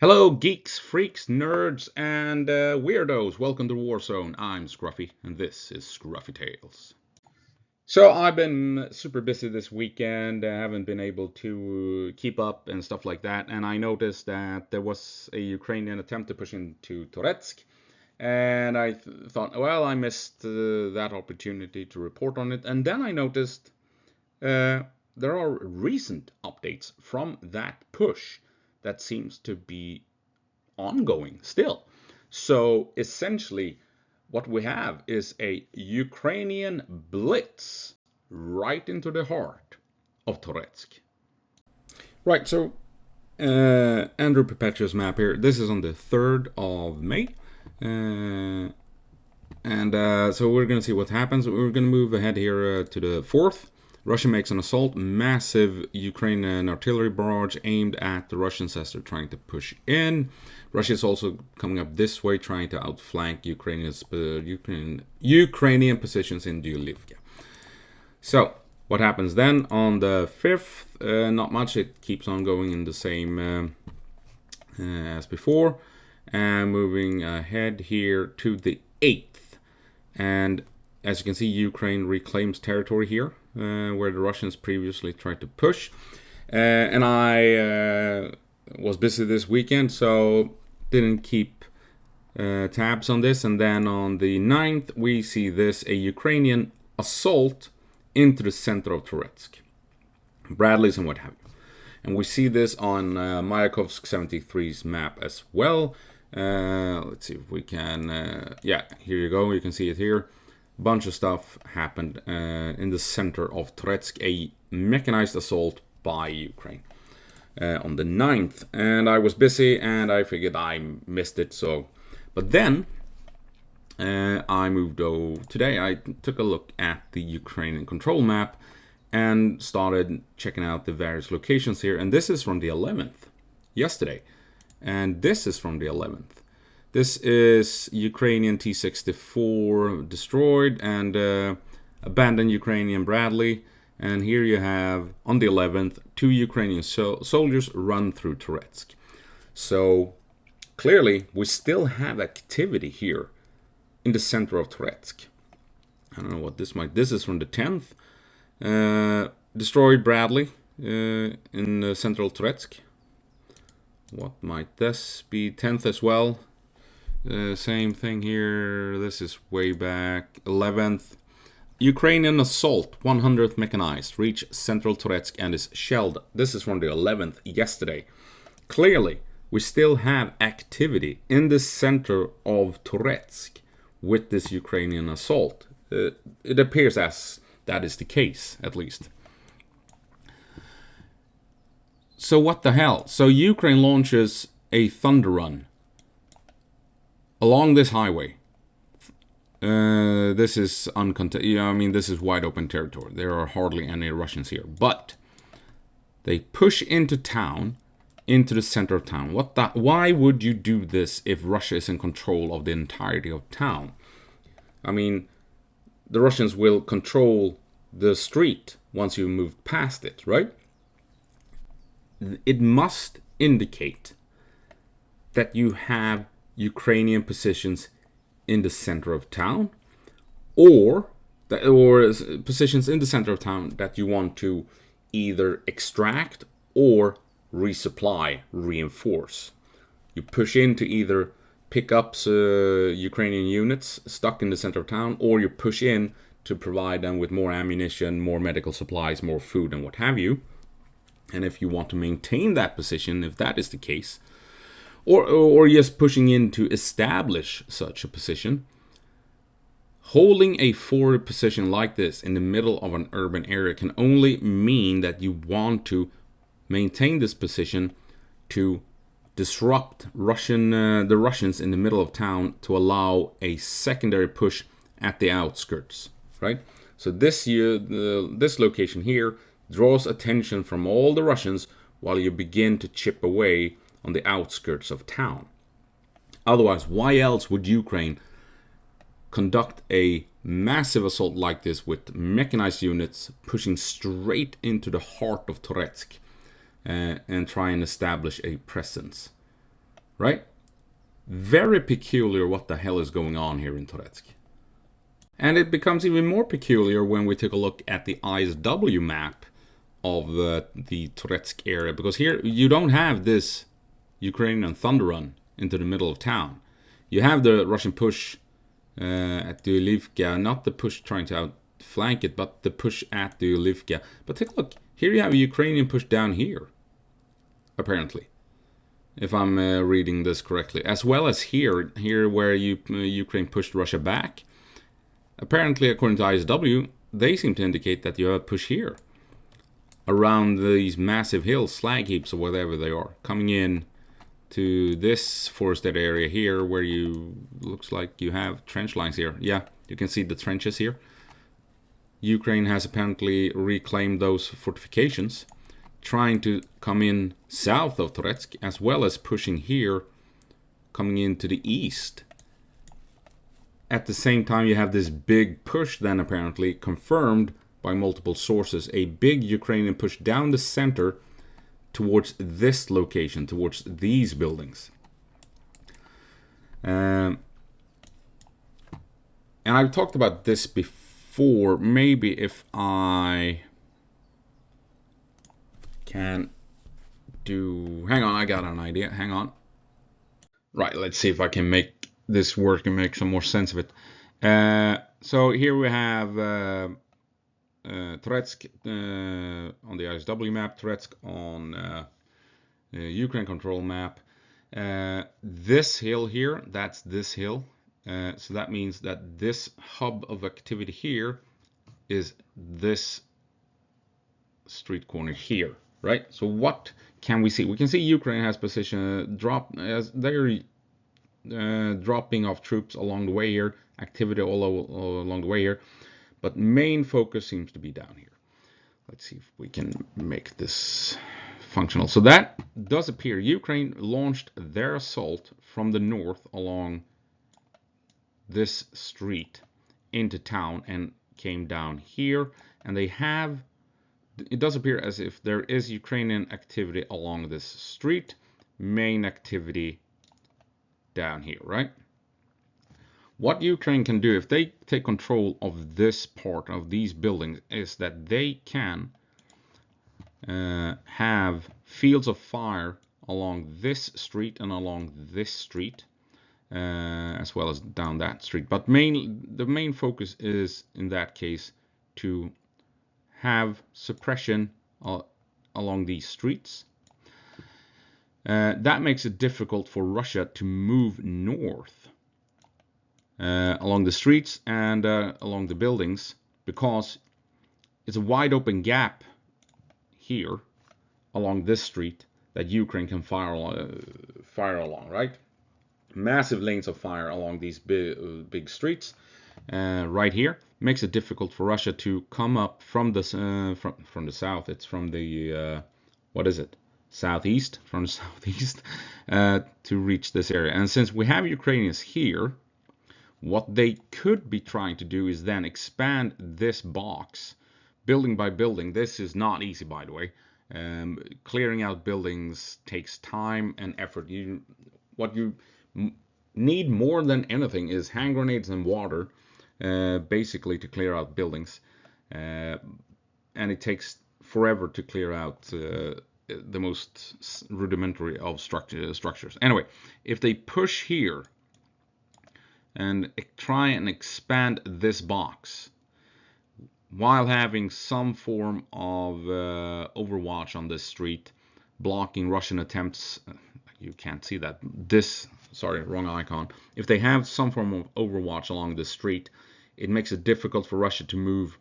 Hello, geeks, freaks, nerds, and weirdos. Welcome to Warzone. I'm Scruffy, and this is Scruffy Tales. So I've been super busy this weekend. I haven't been able to keep up and stuff like that. And I noticed that there was a Ukrainian attempt to push into Toretsk. And I thought, well, I missed that opportunity to report on it. And then I noticed uh, there are recent updates from that push that seems to be ongoing still. So essentially, what we have is a Ukrainian blitz right into the heart of Toretsk. Right, so Andrew Perpetua's map here. This is on the 3rd of May. So we're going to see what happens. We're going to move ahead here to the 4th. Russia makes an assault, massive Ukrainian artillery barrage aimed at the Russians as they're trying to push in. Russia is also coming up this way, trying to outflank Ukrainian positions in Dyulivka. So, what happens then on the 5th? Not much, it keeps on going in the same as before. And moving ahead here to the 8th. And as you can see, Ukraine reclaims territory here, where the Russians previously tried to push. And I was busy this weekend, so didn't keep tabs on this. And then on the 9th, we see this, a Ukrainian assault into the center of Toretsk, Bradley's and what have you. And we see this on Mayakovsk 73's map as well. Let's see if we can, yeah, here you go, you can see it here. Bunch of stuff happened in the center of Toretsk, a mechanized assault by Ukraine on the 9th. And I was busy and I figured I missed it. But then I moved over today. I took a look at the Ukrainian control map and started checking out the various locations here. And this is from the 11th, yesterday. And this is from the 11th. This is Ukrainian T-64 destroyed and abandoned Ukrainian Bradley. And here you have, on the 11th, 2 Ukrainian soldiers run through Toretsk. So, clearly, we still have activity here in the center of Toretsk. I don't know what this might... This is from the 10th. Destroyed Bradley in central Toretsk. What might this be? 10th as well. Same thing here. This is way back. 11th. Ukrainian assault, 100th mechanized, reach central Toretsk and is shelled. This is from the 11th, yesterday. Clearly, we still have activity in the center of Toretsk with this Ukrainian assault. It appears as that is the case, at least. So what the hell? So Ukraine launches a Thunder run along this highway. This is this is wide open territory. There are hardly any Russians here, but they push into town, into the center of town. Why would you do this if Russia is in control of the entirety of town? I mean, the Russians will control the street once you move past it, right? It must indicate that you have Ukrainian positions in the center of town, or positions in the center of town that you want to either extract or resupply, reinforce. You push in to either pick up Ukrainian units stuck in the center of town, or you push in to provide them with more ammunition, more medical supplies, more food, and what have you. And if you want to maintain that position, if that is the case, or just pushing in to establish such a position, holding a forward position like this in the middle of an urban area can only mean that you want to maintain this position to disrupt the Russians in the middle of town to allow a secondary push at the outskirts, right? So this location here draws attention from all the Russians while you begin to chip away on the outskirts of town. Otherwise, why else would Ukraine conduct a massive assault like this with mechanized units pushing straight into the heart of Toretsk and try and establish a presence? right? Very peculiar what the hell is going on here in Toretsk. And it becomes even more peculiar when we take a look at the ISW map of the Toretsk area, because here you don't have this Ukrainian thunder run into the middle of town. You have the Russian push at the Ulivka, not the push trying to outflank it, but the push at the Ulivka. But take a look, here you have a Ukrainian push down here, apparently, if I'm reading this correctly, as well as here where Ukraine pushed Russia back. Apparently, according to ISW, they seem to indicate that you have a push here, around these massive hills, slag heaps or whatever they are, coming in to this forested area here where looks like you have trench lines here. Yeah, you can see the trenches here. Ukraine has apparently reclaimed those fortifications, trying to come in south of Toretsk, as well as pushing here, coming into the east. At the same time, you have this big push then apparently confirmed by multiple sources, a big Ukrainian push down the center towards this location, towards these buildings. And I've talked about this before. Maybe if I can do... Hang on, I got an idea. Hang on. Right, let's see if I can make this work and make some more sense of it. So here we have... Toretsk on the ISW map, Toretsk on Ukraine control map. This hill here, that's this hill. So that means that this hub of activity here is this street corner here, right? So what can we see? We can see Ukraine has position as they're dropping off troops along the way here, activity all along the way here. But main focus seems to be down here. Let's see if we can make this functional. So that does appear. Ukraine launched their assault from the north along this street into town and came down here. And they have, it does appear as if there is Ukrainian activity along this street. Main activity down here, right? What Ukraine can do if they take control of this part of these buildings is that they can have fields of fire along this street and along this street, as well as down that street. But the main focus is in that case to have suppression along these streets. That makes it difficult for Russia to move north along the streets and along the buildings, because it's a wide open gap here along this street that Ukraine can fire along, right? Massive lanes of fire along these big streets right here makes it difficult for Russia to come up from the south. It's from the what is it? Southeast, from the southeast to reach this area. And since we have Ukrainians here, what they could be trying to do is then expand this box building by building. This is not easy, by the way. Clearing out buildings takes time and effort. What you need more than anything is hand grenades and water, basically, to clear out buildings. And it takes forever to clear out the most rudimentary of structures. Anyway, if they push here and try and expand this box while having some form of overwatch on this street, blocking Russian attempts, you can't see that, sorry, wrong icon. If they have some form of overwatch along this street, it makes it difficult for Russia to move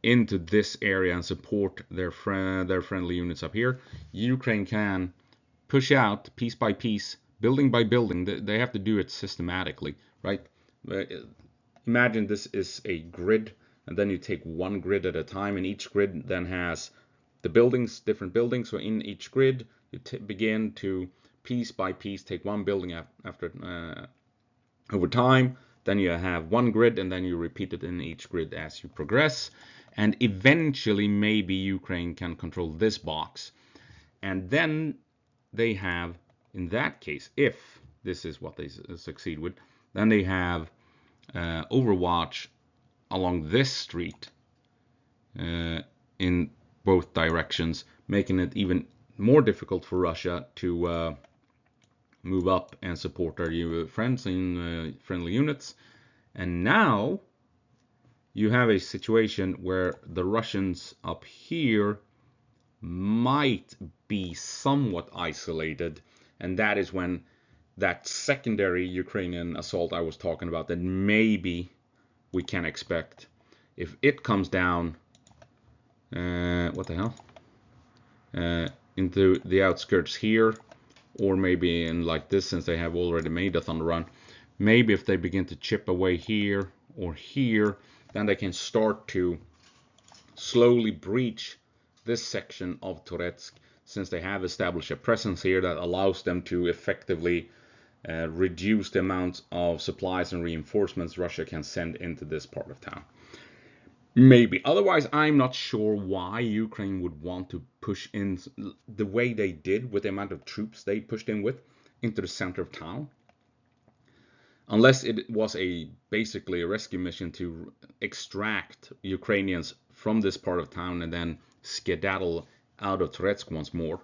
into this area and support their friendly units up here. Ukraine can push out piece by piece, building by building. They have to do it systematically, right? Imagine this is a grid, and then you take one grid at a time, and each grid then has the buildings, different buildings. So in each grid, you begin to piece by piece take one building after over time. Then you have one grid, and then you repeat it in each grid as you progress. And eventually, maybe Ukraine can control this box. And then they have in that case, if this is what they succeed with, then they have Overwatch along this street in both directions, making it even more difficult for Russia to move up and support their friends in friendly units. And now you have a situation where the Russians up here might be somewhat isolated, and that is when that secondary Ukrainian assault I was talking about that maybe we can expect, if it comes down, what the hell, into the outskirts here, or maybe in like this, since they have already made a Thunder run, maybe if they begin to chip away here or here, then they can start to slowly breach this section of Toretsk, since they have established a presence here that allows them to effectively reduce the amount of supplies and reinforcements Russia can send into this part of town. Maybe. Otherwise, I'm not sure why Ukraine would want to push in the way they did with the amount of troops they pushed in with into the center of town. Unless it was basically a rescue mission to extract Ukrainians from this part of town and then skedaddle out of Toretsk once more.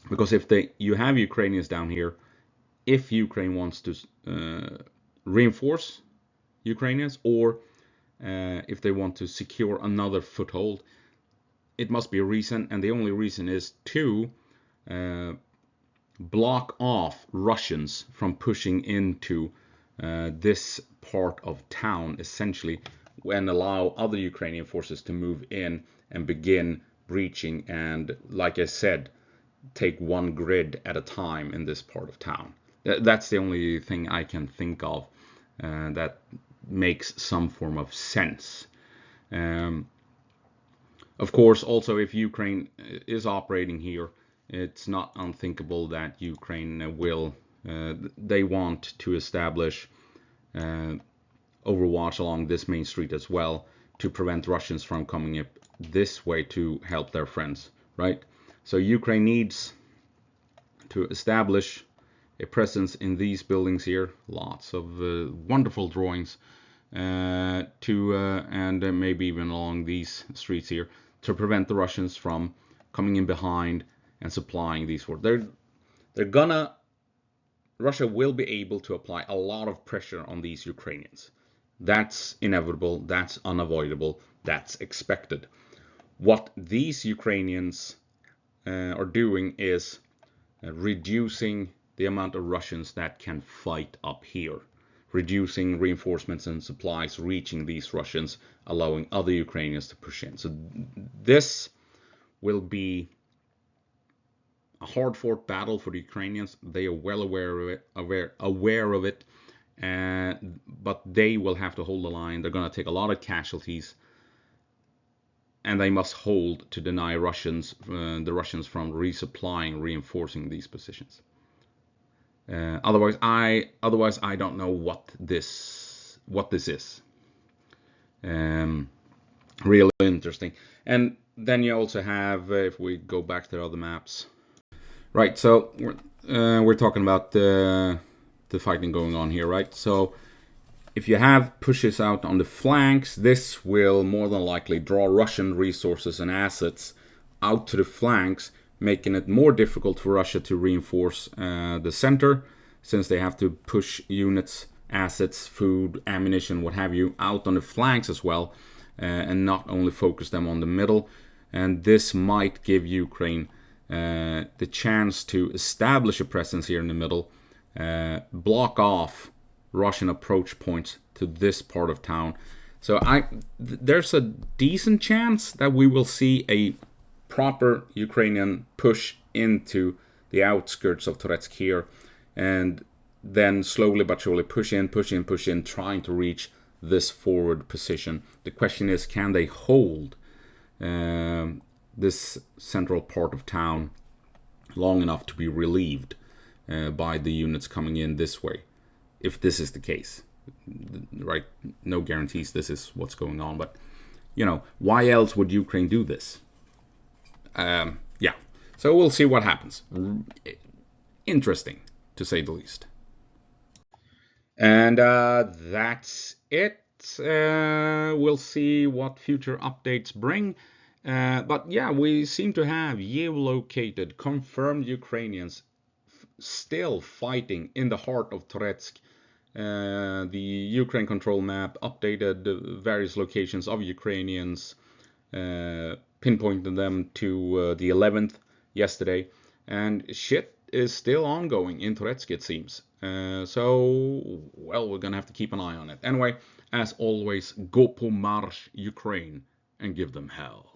Because if you have Ukrainians down here, if Ukraine wants to reinforce Ukrainians, or if they want to secure another foothold, it must be a reason, and the only reason is to block off Russians from pushing into this part of town, essentially, and allow other Ukrainian forces to move in and begin breaching, and, like I said, take one grid at a time in this part of town. That's the only thing I can think of that makes some form of sense. Of course, also, if Ukraine is operating here, it's not unthinkable that Ukraine will, they want to establish Overwatch along this main street as well, to prevent Russians from coming up this way to help their friends, right? So Ukraine needs to establish a presence in these buildings here. Lots of wonderful drawings, and maybe even along these streets here, to prevent the Russians from coming in behind and supplying these forces. Russia will be able to apply a lot of pressure on these Ukrainians. That's inevitable, that's unavoidable, that's expected. What these Ukrainians are doing is reducing the amount of Russians that can fight up here, reducing reinforcements and supplies reaching these Russians, allowing other Ukrainians to push in. So this will be a hard-fought battle for the Ukrainians. They are well aware of it, but they will have to hold the line. They're going to take a lot of casualties, and they must hold to deny the Russians from resupplying, reinforcing these positions. Otherwise, I don't know what this is. Really interesting. And then you also have, if we go back to the other maps, right? So we're talking about the fighting going on here, right? So if you have pushes out on the flanks, this will more than likely draw Russian resources and assets out to the flanks, making it more difficult for Russia to reinforce the center, since they have to push units, assets, food, ammunition, what have you, out on the flanks as well, and not only focus them on the middle. And this might give Ukraine the chance to establish a presence here in the middle, block off Russian approach points to this part of town. So there's a decent chance that we will see a proper Ukrainian push into the outskirts of Toretsk here, and then slowly but surely push in, trying to reach this forward position. The question is, can they hold this central part of town long enough to be relieved by the units coming in this way, if this is the case, right? No guarantees this is what's going on, but why else would Ukraine do this? Yeah. So we'll see what happens. Interesting, to say the least. And that's it. We'll see what future updates bring. But yeah, we seem to have geolocated, confirmed Ukrainians still fighting in the heart of Toretsk. The Ukraine control map updated various locations of Ukrainians, pinpointed them to the 11th yesterday, and shit is still ongoing in Toretsk, it seems. So, well, we're gonna have to keep an eye on it. Anyway, as always, go po marsh Ukraine and give them hell.